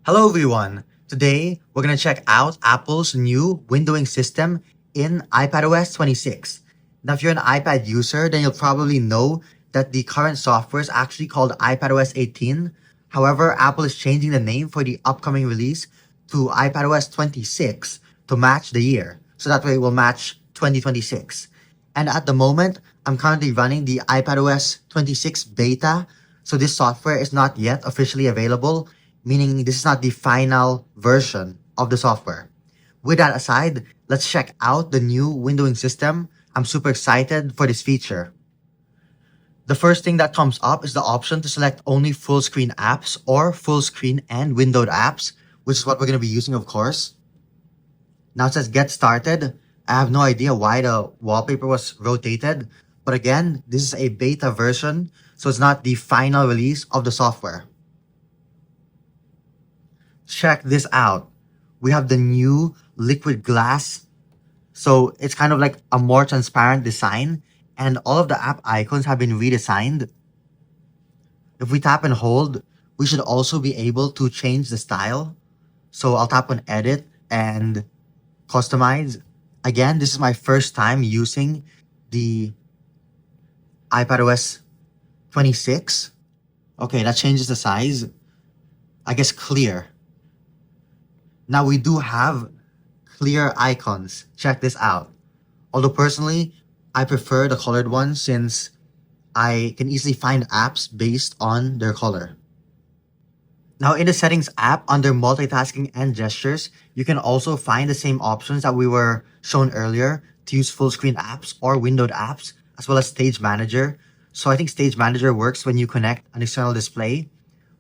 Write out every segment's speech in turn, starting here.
Hello everyone! Today, we're going to check out Apple's new windowing system in iPadOS 26. Now, if you're an iPad user, then you'll probably know that the current software is actually called iPadOS 18. However, Apple is changing the name for the upcoming release to iPadOS 26 to match the year. So that way it will match 2026. And at the moment, I'm currently running the iPadOS 26 beta. So this software is not yet officially available, meaning this is not the final version of the software. With that aside, let's check out the new windowing system. I'm super excited for this feature. The first thing that comes up is the option to select only full screen apps or full screen and windowed apps, which is what we're going to be using, of course. Now it says get started. I have no idea why the wallpaper was rotated, but again, this is a beta version, so it's not the final release of the software. Check this out. We have the new liquid glass. So it's kind of like a more transparent design, and all of the app icons have been redesigned. If we tap and hold, we should also be able to change the style. So I'll tap on edit and customize. Again, this is my first time using the iPadOS 26. Okay, that changes the size. I guess clear. Now we do have clear icons. Check this out. Although personally, I prefer the colored ones since I can easily find apps based on their color. Now in the settings app under multitasking and gestures, you can also find the same options that we were shown earlier to use full screen apps or windowed apps, as well as Stage Manager. So I think Stage Manager works when you connect an external display.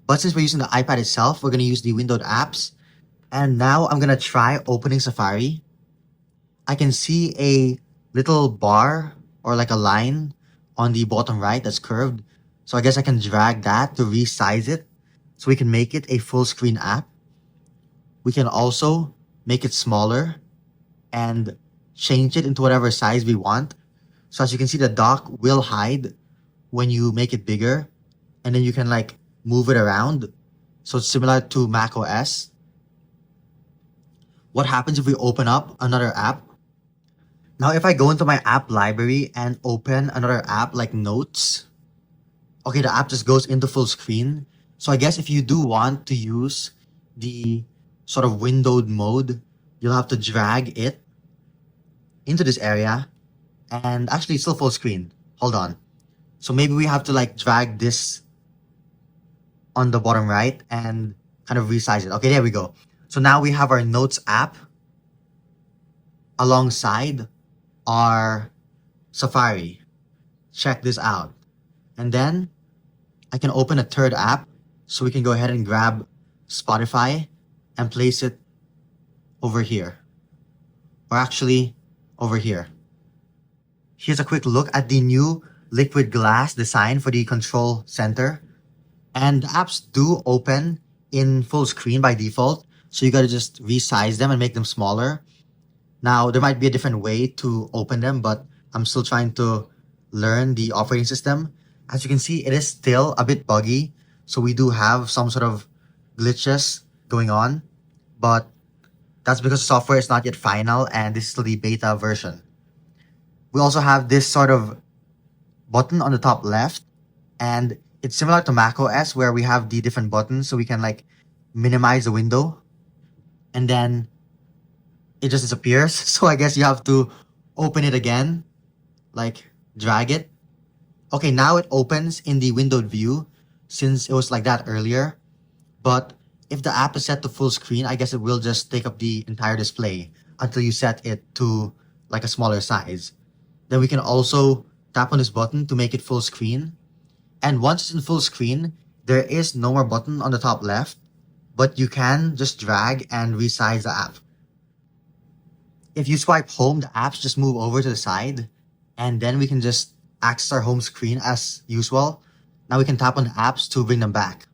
But since we're using the iPad itself, we're going to use the windowed apps. And now I'm going to try opening Safari. I can see a little bar or like a line on the bottom right that's curved. So I guess I can drag that to resize it so we can make it a full screen app. We can also make it smaller and change it into whatever size we want. So as you can see, the dock will hide when you make it bigger, and then you can like move it around. So it's similar to macOS. What happens if we open up another app? Now, if I go into my app library and open another app like Notes, okay, the app just goes into full screen. So I guess if you do want to use the sort of windowed mode, you'll have to drag it into this area, and actually it's still full screen. Hold on. So maybe we have to like drag this on the bottom right and kind of resize it. Okay, there we go. So now we have our Notes app alongside our Safari. Check this out. And then I can open a third app, so we can go ahead and grab Spotify and place it over here. Or actually, over here. Here's a quick look at the new liquid glass design for the control center. And the apps do open in full screen by default, so you gotta just resize them and make them smaller. Now, there might be a different way to open them, but I'm still trying to learn the operating system. As you can see, it is still a bit buggy, so we do have some sort of glitches going on, but that's because the software is not yet final and this is still the beta version. We also have this sort of button on the top left, and it's similar to macOS where we have the different buttons so we can like minimize the window, and then it just disappears. So I guess you have to open it again, like drag it. Okay, now it opens in the windowed view since it was like that earlier. But if the app is set to full screen, I guess it will just take up the entire display until you set it to like a smaller size. Then we can also tap on this button to make it full screen. And once it's in full screen, there is no more button on the top left, but you can just drag and resize the app. If you swipe home, the apps just move over to the side, and then we can just access our home screen as usual. Now we can tap on the apps to bring them back.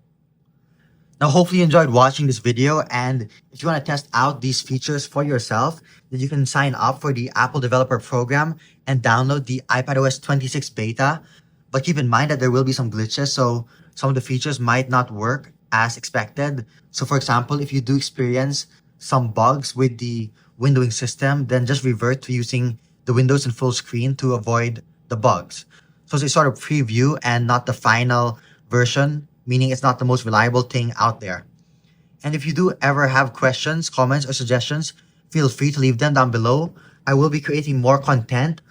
Now, hopefully you enjoyed watching this video, and if you want to test out these features for yourself, then you can sign up for the Apple Developer Program and download the iPadOS 26 beta. But keep in mind that there will be some glitches, so some of the features might not work as expected. So for example, if you do experience some bugs with the windowing system, then just revert to using the Windows in full screen to avoid the bugs. So it's a sort of preview and not the final version, meaning it's not the most reliable thing out there. And if you do ever have questions, comments, or suggestions, feel free to leave them down below. I will be creating more content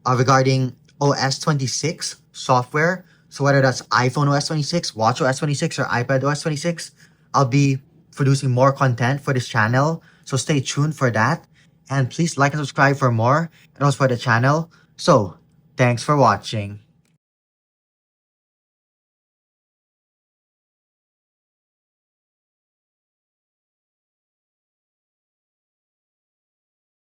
regarding OS 26 software. So whether that's iPhone OS 26, Watch OS 26, or iPad OS 26, I'll be producing more content for this channel. So stay tuned for that. And please like and subscribe for more and also for the channel. So thanks for watching.